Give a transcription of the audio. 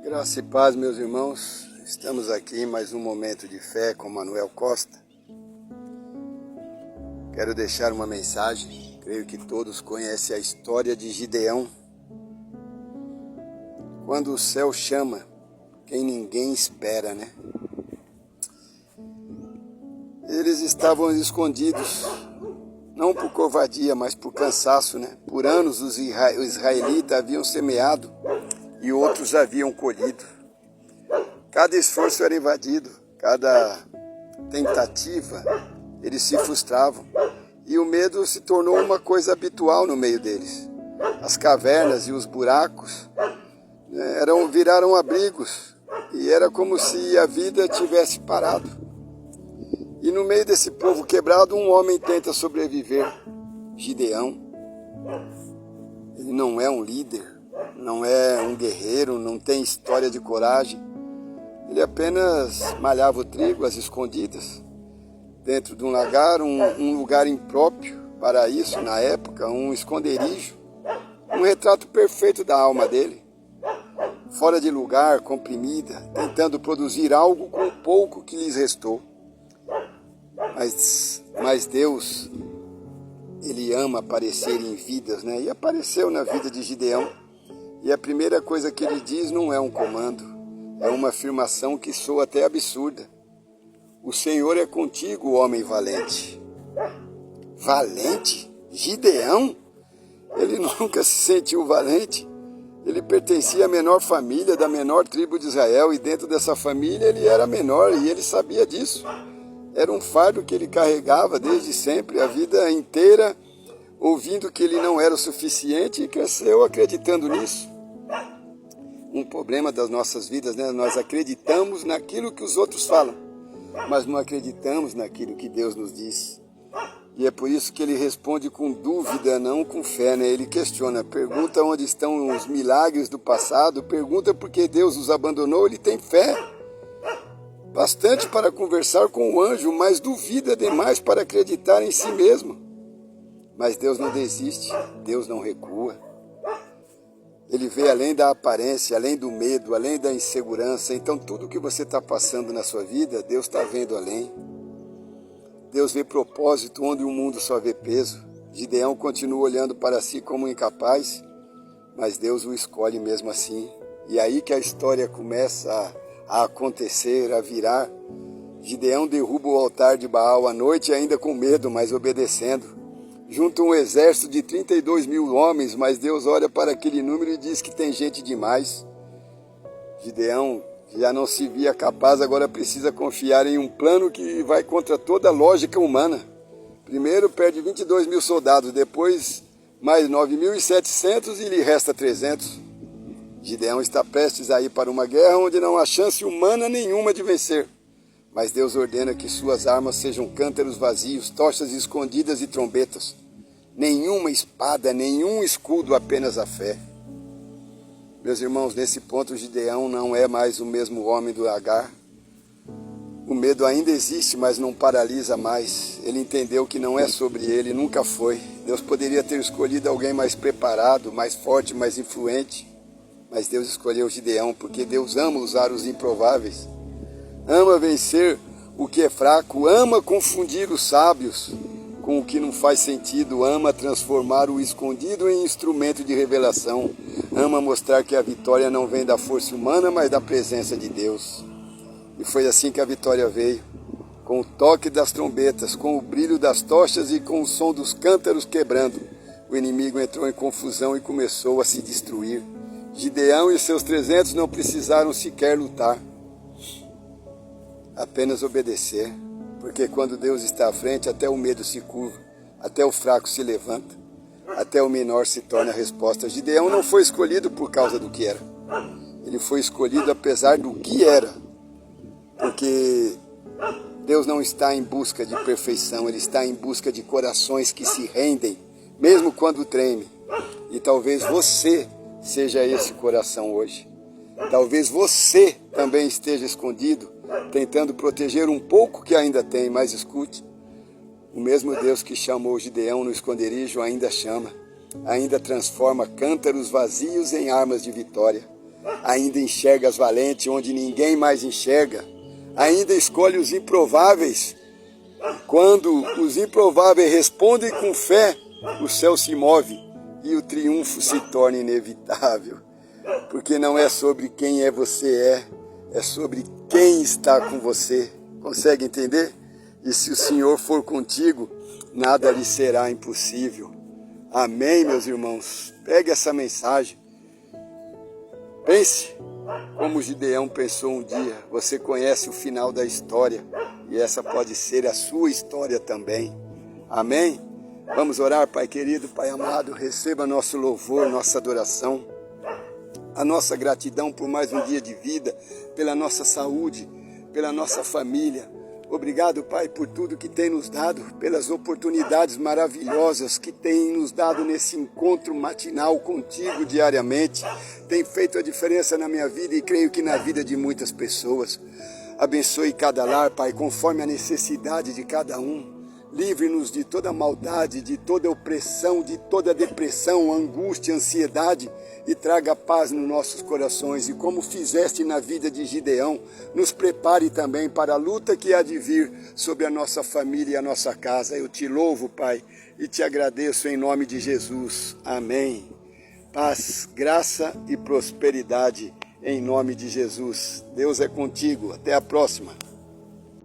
Graça e paz, meus irmãos. Estamos aqui em mais um momento de fé com Manuel Costa. Quero deixar uma mensagem. Creio que todos conhecem a história de Gideão. Quando o céu chama, quem ninguém espera, né? Eles estavam escondidos, não por covardia, mas por cansaço, né? Por anos os israelitas haviam semeado e outros haviam colhido. Cada esforço era invadido, cada tentativa, eles se frustravam. E o medo se tornou uma coisa habitual no meio deles. As cavernas e os buracos viraram abrigos, e era como se a vida tivesse parado. E no meio desse povo quebrado, um homem tenta sobreviver, Gideão. Ele não é um líder, não é um guerreiro, não tem história de coragem. Ele apenas malhava o trigo às escondidas, dentro de um lagar, um lugar impróprio para isso na época, um esconderijo, um retrato perfeito da alma dele. Fora de lugar, comprimida, tentando produzir algo com o pouco que lhes restou. Mas Deus, Ele ama aparecer em vidas, né? E apareceu na vida de Gideão. E a primeira coisa que ele diz não é um comando, é uma afirmação que soa até absurda. O Senhor é contigo, homem valente. Valente? Gideão? Ele nunca se sentiu valente. Ele pertencia à menor família, da menor tribo de Israel, e dentro dessa família ele era menor e ele sabia disso. Era um fardo que ele carregava desde sempre, a vida inteira, ouvindo que ele não era o suficiente, e cresceu acreditando nisso. Um problema das nossas vidas, né? Nós acreditamos naquilo que os outros falam, mas não acreditamos naquilo que Deus nos diz. E é por isso que ele responde com dúvida, não com fé, né? Ele questiona, pergunta onde estão os milagres do passado, pergunta por que Deus os abandonou. Ele tem fé bastante para conversar com o anjo, mas duvida demais para acreditar em si mesmo. Mas Deus não desiste, Deus não recua. Ele vê além da aparência, além do medo, além da insegurança. Então tudo que você está passando na sua vida, Deus está vendo além. Deus vê propósito onde o mundo só vê peso. Gideão continua olhando para si como incapaz, mas Deus o escolhe mesmo assim. E aí que a história começa a acontecer, a virar. Gideão derruba o altar de Baal à noite, ainda com medo, mas obedecendo. Junta um exército de 32 mil homens, mas Deus olha para aquele número e diz que tem gente demais. Gideão já não se via capaz, agora precisa confiar em um plano que vai contra toda a lógica humana. Primeiro perde 22 mil soldados, depois mais 9.700 e lhe resta 300. Gideão está prestes a ir para uma guerra onde não há chance humana nenhuma de vencer. Mas Deus ordena que suas armas sejam cântaros vazios, tochas escondidas e trombetas. Nenhuma espada, nenhum escudo, apenas a fé. Meus irmãos, nesse ponto Gideão não é mais o mesmo homem do lagar. O medo ainda existe, mas não paralisa mais. Ele entendeu que não é sobre ele, nunca foi. Deus poderia ter escolhido alguém mais preparado, mais forte, mais influente. Mas Deus escolheu Gideão, porque Deus ama usar os improváveis. Ama vencer o que é fraco, ama confundir os sábios com o que não faz sentido, ama transformar o escondido em instrumento de revelação, ama mostrar que a vitória não vem da força humana, mas da presença de Deus. E foi assim que a vitória veio, com o toque das trombetas, com o brilho das tochas e com o som dos cântaros quebrando. O inimigo entrou em confusão e começou a se destruir. Gideão e seus 300 não precisaram sequer lutar, apenas obedecer, porque quando Deus está à frente, até o medo se curva, até o fraco se levanta, até o menor se torna a resposta. Gideão não foi escolhido por causa do que era, ele foi escolhido apesar do que era, porque Deus não está em busca de perfeição, Ele está em busca de corações que se rendem, mesmo quando tremem. E talvez você seja esse coração hoje. Talvez você também esteja escondido, tentando proteger um pouco que ainda tem, mas escute. O mesmo Deus que chamou Gideão no esconderijo ainda chama, ainda transforma cântaros vazios em armas de vitória. ainda enxergas valente onde ninguém mais enxerga, ainda escolhe os improváveis. Quando os improváveis respondem com fé, o céu se move e o triunfo se torna inevitável. Porque não é sobre quem você é sobre quem está com você. Consegue entender? E se o Senhor for contigo, nada lhe será impossível. Amém, meus irmãos? Pegue essa mensagem. Pense como Gideão pensou um dia. Você conhece o final da história e essa pode ser a sua história também. Amém? Vamos orar, Pai querido, Pai amado. Receba nosso louvor, nossa adoração, a nossa gratidão por mais um dia de vida, pela nossa saúde, pela nossa família. Obrigado, Pai, por tudo que tem nos dado, pelas oportunidades maravilhosas que tem nos dado nesse encontro matinal contigo diariamente. Tem feito a diferença na minha vida e creio que na vida de muitas pessoas. Abençoe cada lar, Pai, conforme a necessidade de cada um. Livre-nos de toda maldade, de toda opressão, de toda depressão, angústia, ansiedade e traga paz nos nossos corações. E como fizeste na vida de Gideão, nos prepare também para a luta que há de vir sobre a nossa família e a nossa casa. Eu te louvo, Pai, e te agradeço em nome de Jesus. Amém. Paz, graça e prosperidade em nome de Jesus. Deus é contigo. Até a próxima.